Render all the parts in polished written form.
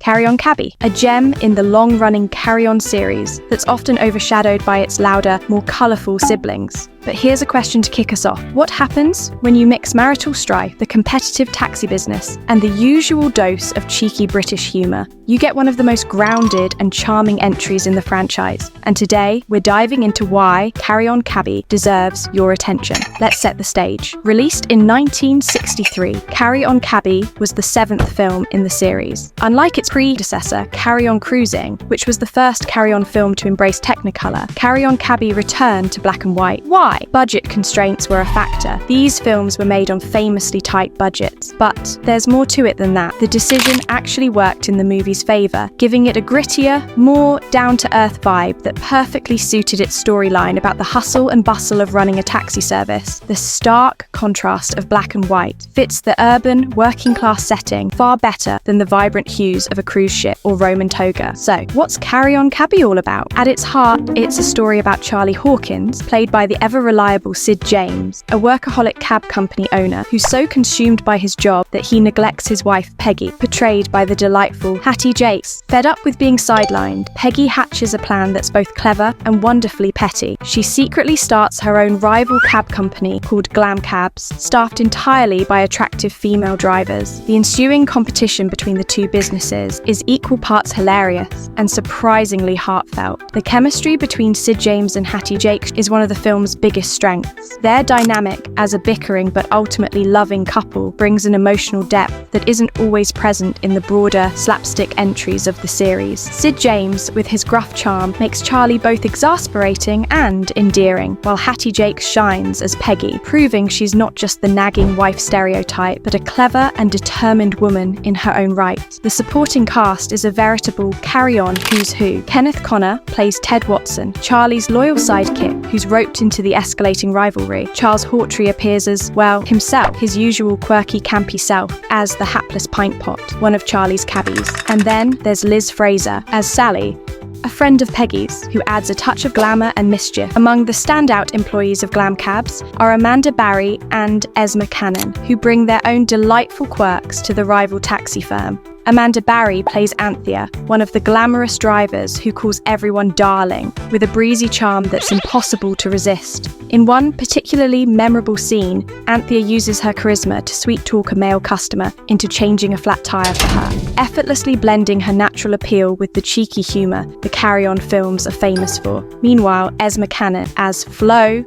Carry On Cabby, a gem in the long-running Carry On series that's often overshadowed by its louder, more colourful siblings. But here's a question to kick us off. What happens when you mix marital strife, the competitive taxi business, and the usual dose of cheeky British humour? You get one of the most grounded and charming entries in the franchise. And today, we're diving into why Carry On Cabby deserves your attention. Let's set the stage. Released in 1963, Carry On Cabby was the 7th film in the series. Unlike its predecessor, Carry On Cruising, which was the first Carry On film to embrace Technicolor, Carry On Cabby returned to black and white. Why? Budget constraints were a factor. These films were made on famously tight budgets. But there's more to it than that. The decision actually worked in the movie's favour, giving it a grittier, more down-to-earth vibe that perfectly suited its storyline about the hustle and bustle of running a taxi service. The stark contrast of black and white fits the urban, working-class setting far better than the vibrant hues of a cruise ship or Roman toga. So, what's Carry On Cabby all about? At its heart, it's a story about Charlie Hawkins, played by the ever-reliable Sid James, a workaholic cab company owner who's so consumed by his job that he neglects his wife Peggy, portrayed by the delightful Hattie. Fed up with being sidelined, Peggy hatches a plan that's both clever and wonderfully petty. She secretly starts her own rival cab company called Glam Cabs, staffed entirely by attractive female drivers. The ensuing competition between the two businesses is equal parts hilarious and surprisingly heartfelt. The chemistry between Sid James and Hattie Jacques is one of the film's biggest strengths. Their dynamic as a bickering but ultimately loving couple brings an emotional depth that isn't always present in the broader slapstick entries of the series. Sid James, with his gruff charm, makes Charlie both exasperating and endearing, while Hattie Jacques shines as Peggy, proving she's not just the nagging wife stereotype, but a clever and determined woman in her own right. The supporting cast is a veritable carry-on who's who. Kenneth Connor plays Ted Watson, Charlie's loyal sidekick, who's roped into the escalating rivalry. Charles Hawtrey appears as, well, himself, his usual quirky, campy self, as the hapless pint pot, one of Charlie's cabbies. And then there's Liz Fraser as Sally, a friend of Peggy's, who adds a touch of glamour and mischief. Among the standout employees of Glam Cabs are Amanda Barry and Esma Cannon, who bring their own delightful quirks to the rival taxi firm. Amanda Barry plays Anthea, one of the glamorous drivers who calls everyone darling, with a breezy charm that's impossible to resist. In one particularly memorable scene, Anthea uses her charisma to sweet-talk a male customer into changing a flat tire for her, effortlessly blending her natural appeal with the cheeky humour the Carry On films are famous for. Meanwhile, Esma Cannon, as Flo,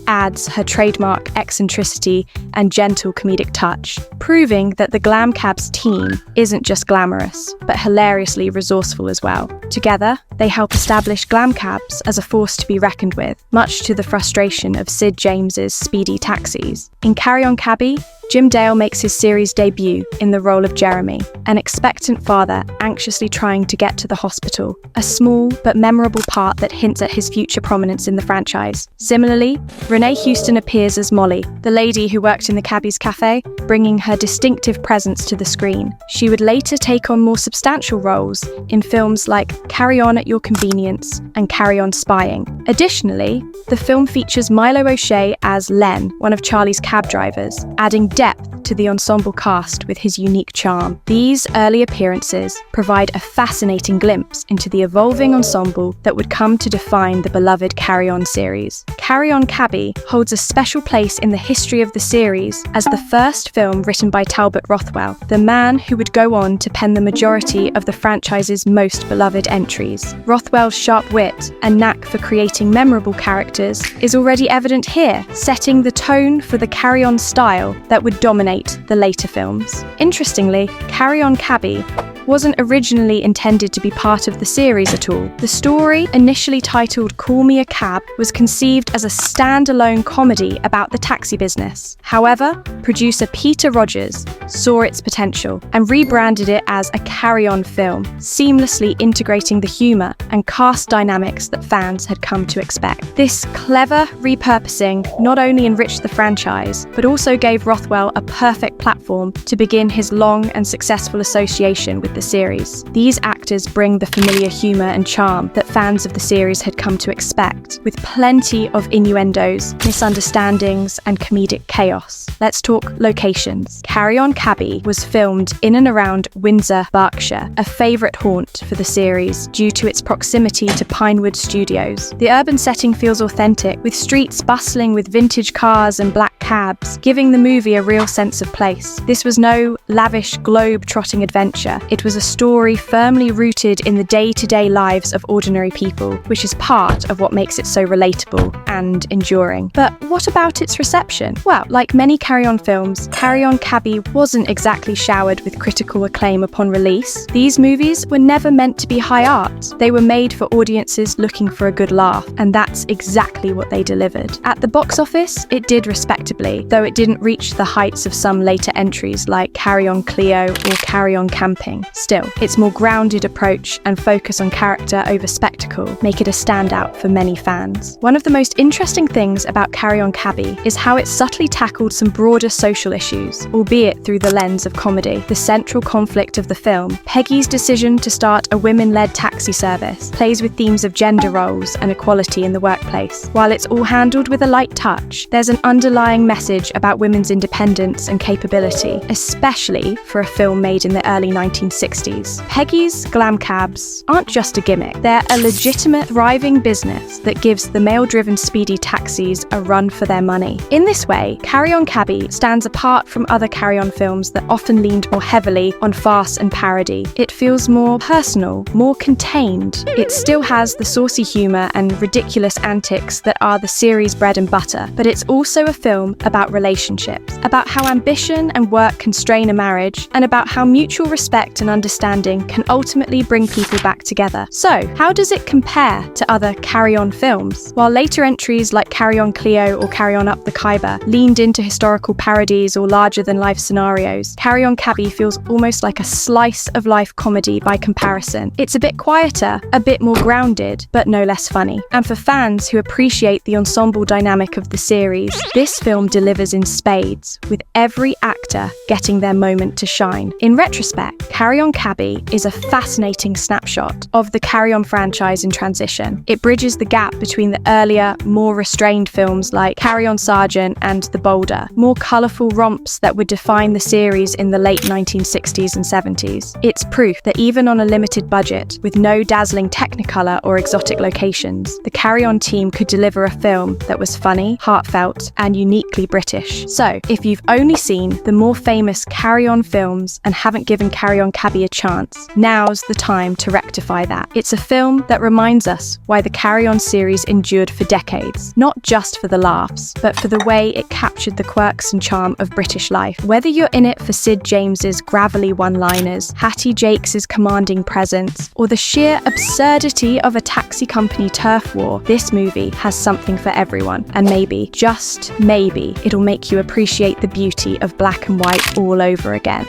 adds her trademark eccentricity and gentle comedic touch, proving that the Glam Cabs team isn't just glamorous, but hilariously resourceful as well. Together, they help establish Glam Cabs as a force to be reckoned with, much to the frustration of Sid James's speedy taxis. In Carry On Cabby, Jim Dale makes his series debut in the role of Jeremy, an expectant father anxiously trying to get to the hospital, a small but memorable part that hints at his future prominence in the franchise. Similarly, Renée Houston appears as Molly, the lady who worked in the Cabby's cafe, bringing her distinctive presence to the screen. She would later take on more substantial roles in films like Carry On at Your Convenience and Carry On Spying. Additionally, the film features Milo O'Shea as Len, one of Charlie's cab drivers, adding depth to the ensemble cast with his unique charm. These early appearances provide a fascinating glimpse into the evolving ensemble that would come to define the beloved Carry On series. Carry On Cabby holds a special place in the history of the series as the first film written by Talbot Rothwell, the man who would go on to pen the majority of the franchise's most beloved entries. Rothwell's sharp wit and knack for creating memorable characters is already evident here, setting the tone for the Carry On style that would dominate the later films. Interestingly, Carry On Cabby wasn't originally intended to be part of the series at all. The story, initially titled Call Me a Cab, was conceived as a standalone comedy about the taxi business. However, producer Peter Rogers saw its potential and rebranded it as a carry-on film, seamlessly integrating the humour and cast dynamics that fans had come to expect. This clever repurposing not only enriched the franchise, but also gave Rothwell a perfect platform to begin his long and successful association with the series. These actors characters bring the familiar humour and charm that fans of the series had come to expect, with plenty of innuendos, misunderstandings, and comedic chaos. Let's talk locations. Carry On Cabby was filmed in and around Windsor, Berkshire, a favourite haunt for the series due to its proximity to Pinewood Studios. The urban setting feels authentic, with streets bustling with vintage cars and black cabs, giving the movie a real sense of place. This was no lavish globe-trotting adventure. It was a story firmly rooted in the day-to-day lives of ordinary people, which is part of what makes it so relatable and enduring. But what about its reception? Well, like many Carry On films, Carry On Cabby wasn't exactly showered with critical acclaim upon release. These movies were never meant to be high art. They were made for audiences looking for a good laugh, and that's exactly what they delivered. At the box office, it did respectably, though it didn't reach the heights of some later entries like Carry On Cleo or Carry On Camping. Still, its more grounded approach and focus on character over spectacle make it a standout for many fans. One of the most interesting things about Carry On Cabby is how it subtly tackled some broader social issues, albeit through the lens of comedy. The central conflict of the film, Peggy's decision to start a women-led taxi service, plays with themes of gender roles and equality in the workplace. While it's all handled with a light touch, there's an underlying message about women's independence and capability, especially for a film made in the early 1960s. Peggy's glam cabs aren't just a gimmick, they're a legitimate, thriving business that gives the male-driven speedy taxis a run for their money. In this way, Carry On Cabby stands apart from other Carry On films that often leaned more heavily on farce and parody. It feels more personal, more contained. It still has the saucy humour and ridiculous antics that are the series' bread and butter, but it's also a film about relationships, about how ambition and work can strain a marriage, and about how mutual respect and understanding can ultimately bring people back together. So, how does it compare to other Carry On films? While later entries like Carry On Cleo or Carry On Up the Khyber leaned into historical parodies or larger-than-life scenarios, Carry On Cabby feels almost like a slice-of-life comedy by comparison. It's a bit quieter, a bit more grounded, but no less funny. And for fans who appreciate the ensemble dynamic of the series, this film delivers in spades, with every actor getting their moment to shine. In retrospect, Carry On Cabby is a fascinating snapshot of the Carry On franchise in transition. It bridges the gap between the earlier, more restrained films like Carry On Sergeant and The Boulder, more colourful romps that would define the series in the late 1960s and 70s. It's proof that even on a limited budget, with no dazzling technicolor or exotic locations, the Carry On team could deliver a film that was funny, heartfelt, and uniquely British. So, if you've only seen the more famous Carry On films and haven't given Carry On Cabby a chance, now's the time to rectify that. It's a film that reminds us why the Carry On series endured for decades, not just for the laughs, but for the way it captured the quirks and charm of British life. Whether you're in it for Sid James's gravelly one-liners, Hattie Jacques' commanding presence, or the sheer absurdity of a taxi company turf war, this movie has something for everyone. And maybe, just maybe, it'll make you appreciate the beauty of black and white all over again.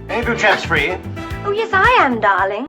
Any blue chaps free? Oh, yes, I am, darling.